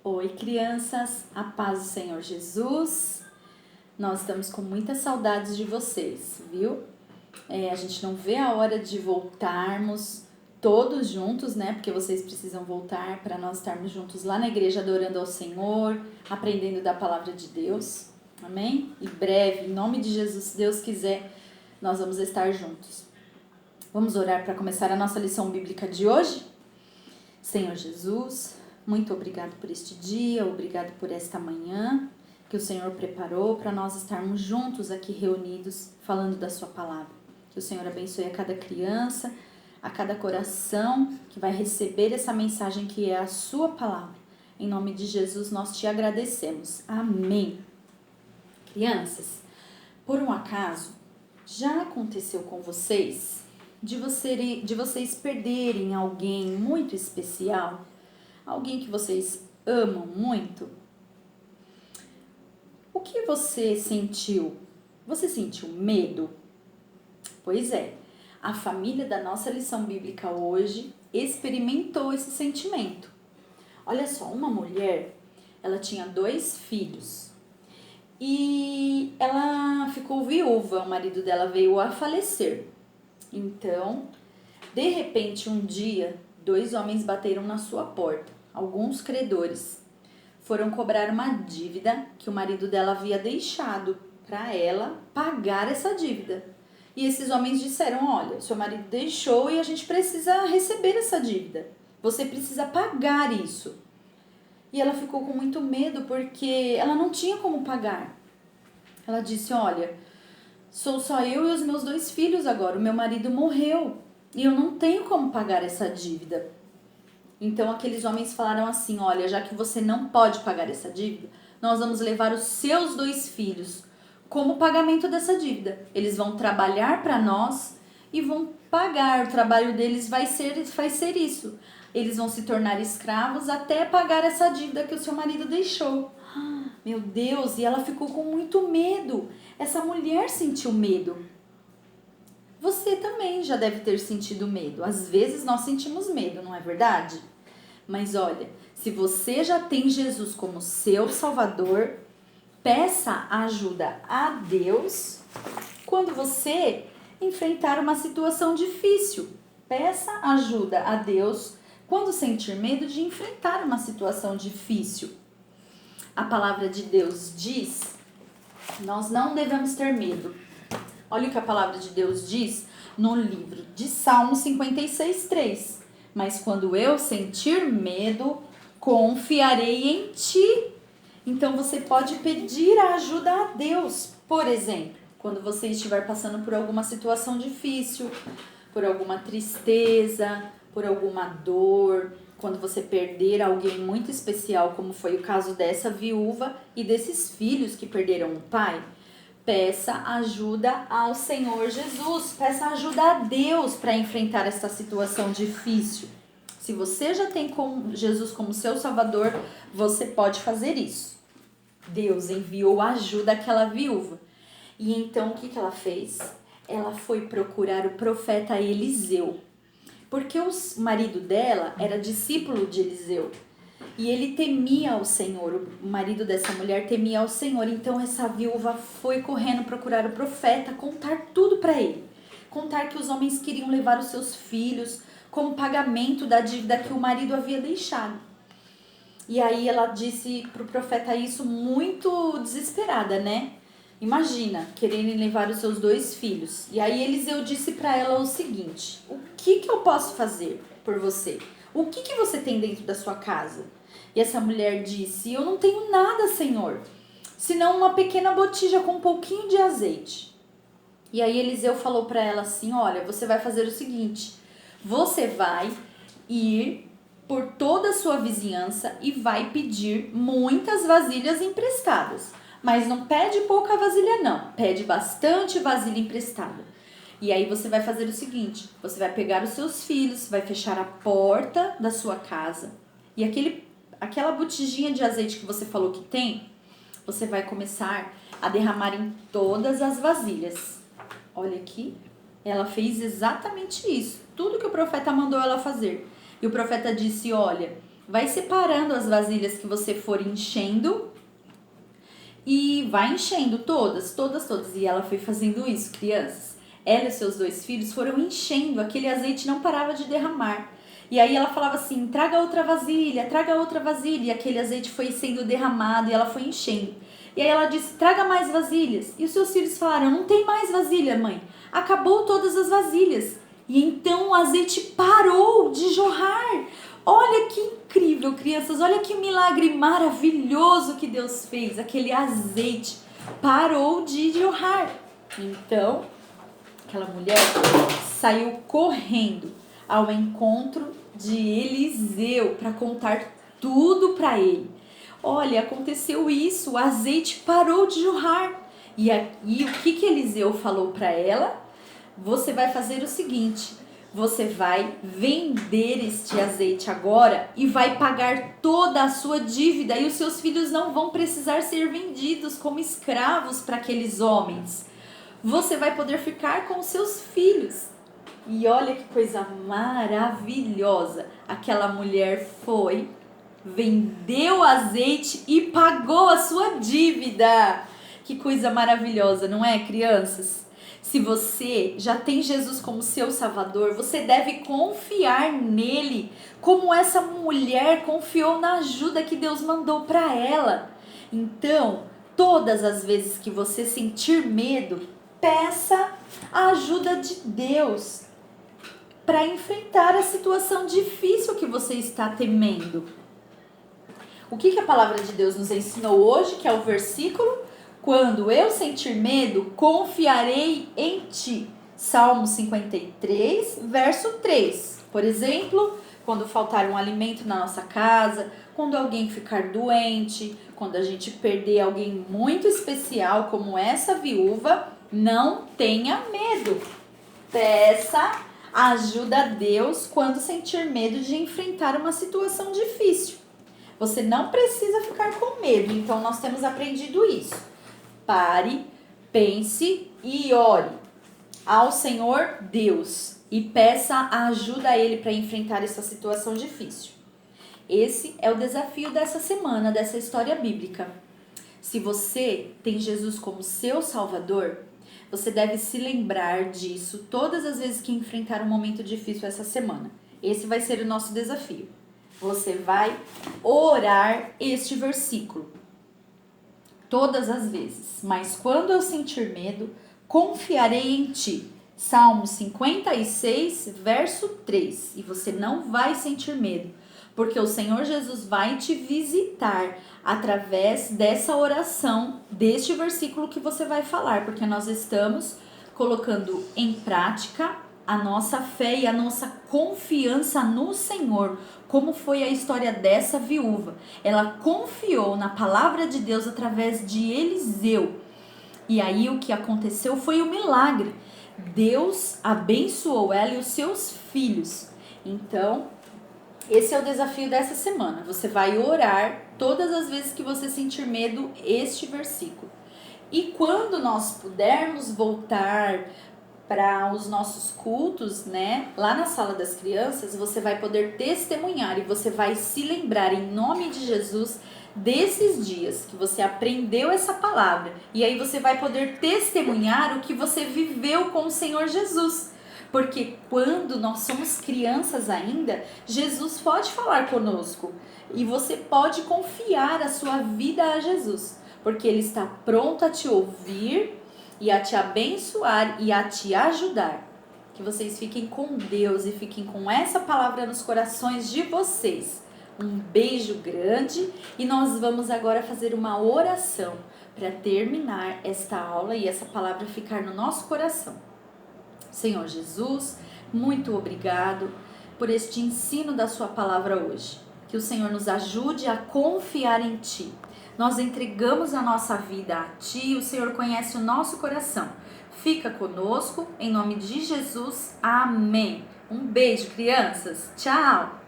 Oi, crianças, a paz do Senhor Jesus. Nós estamos com muitas saudades de vocês, viu? A gente não vê a hora de voltarmos todos juntos, né? Porque vocês precisam voltar para nós estarmos juntos lá na igreja adorando ao Senhor, aprendendo da palavra de Deus. Amém? E breve, em nome de Jesus, se Deus quiser, nós vamos estar juntos. Vamos orar para começar a nossa lição bíblica de hoje? Senhor Jesus, muito obrigado por este dia, obrigado por esta manhã que o Senhor preparou para nós estarmos juntos aqui reunidos falando da sua palavra. Que o Senhor abençoe a cada criança, a cada coração que vai receber essa mensagem que é a sua palavra. Em nome de Jesus nós te agradecemos. Amém. Crianças, por um acaso, já aconteceu com vocês de vocês perderem alguém muito especial? Alguém que vocês amam muito? O que você sentiu? Você sentiu medo? Pois é, a família da nossa lição bíblica hoje experimentou esse sentimento. Olha só, uma mulher, ela tinha 2 filhos e ela ficou viúva, o marido dela veio a falecer. Então, de repente, um dia, 2 homens bateram na sua porta. Alguns credores foram cobrar uma dívida que o marido dela havia deixado para ela pagar essa dívida. E esses homens disseram: olha, seu marido deixou e a gente precisa receber essa dívida. Você precisa pagar isso. E ela ficou com muito medo porque ela não tinha como pagar. Ela disse: olha, sou só eu e os meus 2 filhos agora. O meu marido morreu e eu não tenho como pagar essa dívida. Então aqueles homens falaram assim: olha, já que você não pode pagar essa dívida, nós vamos levar os seus 2 filhos como pagamento dessa dívida. Eles vão trabalhar para nós e vão pagar. O trabalho deles vai ser isso. Eles vão se tornar escravos até pagar essa dívida que o seu marido deixou. Meu Deus, e ela ficou com muito medo. Essa mulher sentiu medo. Você também já deve ter sentido medo. Às vezes nós sentimos medo, não é verdade? Mas olha, se você já tem Jesus como seu Salvador, peça ajuda a Deus quando você enfrentar uma situação difícil. Peça ajuda a Deus quando sentir medo de enfrentar uma situação difícil. A palavra de Deus diz: nós não devemos ter medo. Olha o que a palavra de Deus diz no livro de Salmo 56:3. Mas quando eu sentir medo, confiarei em ti. Então você pode pedir a ajuda a Deus. Por exemplo, quando você estiver passando por alguma situação difícil, por alguma tristeza, por alguma dor, quando você perder alguém muito especial, como foi o caso dessa viúva e desses filhos que perderam o pai, peça ajuda ao Senhor Jesus, peça ajuda a Deus para enfrentar essa situação difícil. Se você já tem Jesus como seu Salvador, você pode fazer isso. Deus enviou ajuda àquela viúva. E então o que ela fez? Ela foi procurar o profeta Eliseu, porque o marido dela era discípulo de Eliseu. E ele temia ao Senhor, o marido dessa mulher temia ao Senhor. Então essa viúva foi correndo procurar o profeta, contar tudo para ele. Contar que os homens queriam levar os seus filhos como pagamento da dívida que o marido havia deixado. E aí ela disse para o profeta isso muito desesperada, né? Imagina, querendo levar os seus 2 filhos. E aí Eliseu disse para ela o seguinte: o que eu posso fazer por você? O que você tem dentro da sua casa? E essa mulher disse: eu não tenho nada, Senhor, senão uma pequena botija com um pouquinho de azeite. E aí Eliseu falou para ela assim: olha, você vai fazer o seguinte, você vai ir por toda a sua vizinhança e vai pedir muitas vasilhas emprestadas. Mas não pede pouca vasilha não, pede bastante vasilha emprestada. E aí você vai fazer o seguinte, você vai pegar os seus filhos, vai fechar a porta da sua casa e aquela botijinha de azeite que você falou que tem, você vai começar a derramar em todas as vasilhas. Olha aqui, ela fez exatamente isso, tudo que o profeta mandou ela fazer. E o profeta disse: olha, vai separando as vasilhas que você for enchendo e vai enchendo todas. E ela foi fazendo isso, crianças. Ela e seus 2 filhos foram enchendo, aquele azeite não parava de derramar. E aí ela falava assim, traga outra vasilha, e aquele azeite foi sendo derramado e ela foi enchendo. E aí ela disse, traga mais vasilhas. E os seus filhos falaram, não tem mais vasilha, mãe. Acabou todas as vasilhas. E então o azeite parou de jorrar. Olha que incrível, crianças, olha que milagre maravilhoso que Deus fez. Aquele azeite parou de jorrar. Então, aquela mulher saiu correndo ao encontro de Eliseu para contar tudo para ele. Olha, aconteceu isso, o azeite parou de jorrar. E o que Eliseu falou para ela? Você vai fazer o seguinte, você vai vender este azeite agora e vai pagar toda a sua dívida e os seus filhos não vão precisar ser vendidos como escravos para aqueles homens. Você vai poder ficar com os seus filhos. E olha que coisa maravilhosa. Aquela mulher foi, vendeu o azeite e pagou a sua dívida. Que coisa maravilhosa, não é, crianças? Se você já tem Jesus como seu Salvador, você deve confiar nele, como essa mulher confiou na ajuda que Deus mandou para ela. Então, todas as vezes que você sentir medo, peça a ajuda de Deus para enfrentar a situação difícil que você está temendo. O que a palavra de Deus nos ensinou hoje, que é o versículo? Quando eu sentir medo, confiarei em ti. Salmo 53, verso 3. Por exemplo, quando faltar um alimento na nossa casa, quando alguém ficar doente, quando a gente perder alguém muito especial como essa viúva, não tenha medo. Peça ajuda a Deus quando sentir medo de enfrentar uma situação difícil. Você não precisa ficar com medo, então nós temos aprendido isso. Pare, pense e ore ao Senhor Deus e peça ajuda a Ele para enfrentar essa situação difícil. Esse é o desafio dessa semana, dessa história bíblica. Se você tem Jesus como seu Salvador, você deve se lembrar disso todas as vezes que enfrentar um momento difícil essa semana. Esse vai ser o nosso desafio. Você vai orar este versículo todas as vezes. Mas quando eu sentir medo, confiarei em ti. Salmo 56, verso 3. E você não vai sentir medo, porque o Senhor Jesus vai te visitar através dessa oração, deste versículo que você vai falar, porque nós estamos colocando em prática a nossa fé e a nossa confiança no Senhor, como foi a história dessa viúva. Ela confiou na palavra de Deus através de Eliseu. E aí o que aconteceu foi um milagre. Deus abençoou ela e os seus filhos. Então, esse é o desafio dessa semana. Você vai orar todas as vezes que você sentir medo, este versículo. E quando nós pudermos voltar para os nossos cultos, né? Lá na sala das crianças, você vai poder testemunhar e você vai se lembrar em nome de Jesus desses dias que você aprendeu essa palavra. E aí você vai poder testemunhar o que você viveu com o Senhor Jesus. Porque quando nós somos crianças ainda, Jesus pode falar conosco e você pode confiar a sua vida a Jesus, porque Ele está pronto a te ouvir e a te abençoar e a te ajudar. Que vocês fiquem com Deus e fiquem com essa palavra nos corações de vocês. Um beijo grande e nós vamos agora fazer uma oração para terminar esta aula e essa palavra ficar no nosso coração. Senhor Jesus, muito obrigado por este ensino da sua palavra hoje. Que o Senhor nos ajude a confiar em Ti. Nós entregamos a nossa vida a Ti, o Senhor conhece o nosso coração. Fica conosco, em nome de Jesus. Amém. Um beijo, crianças. Tchau.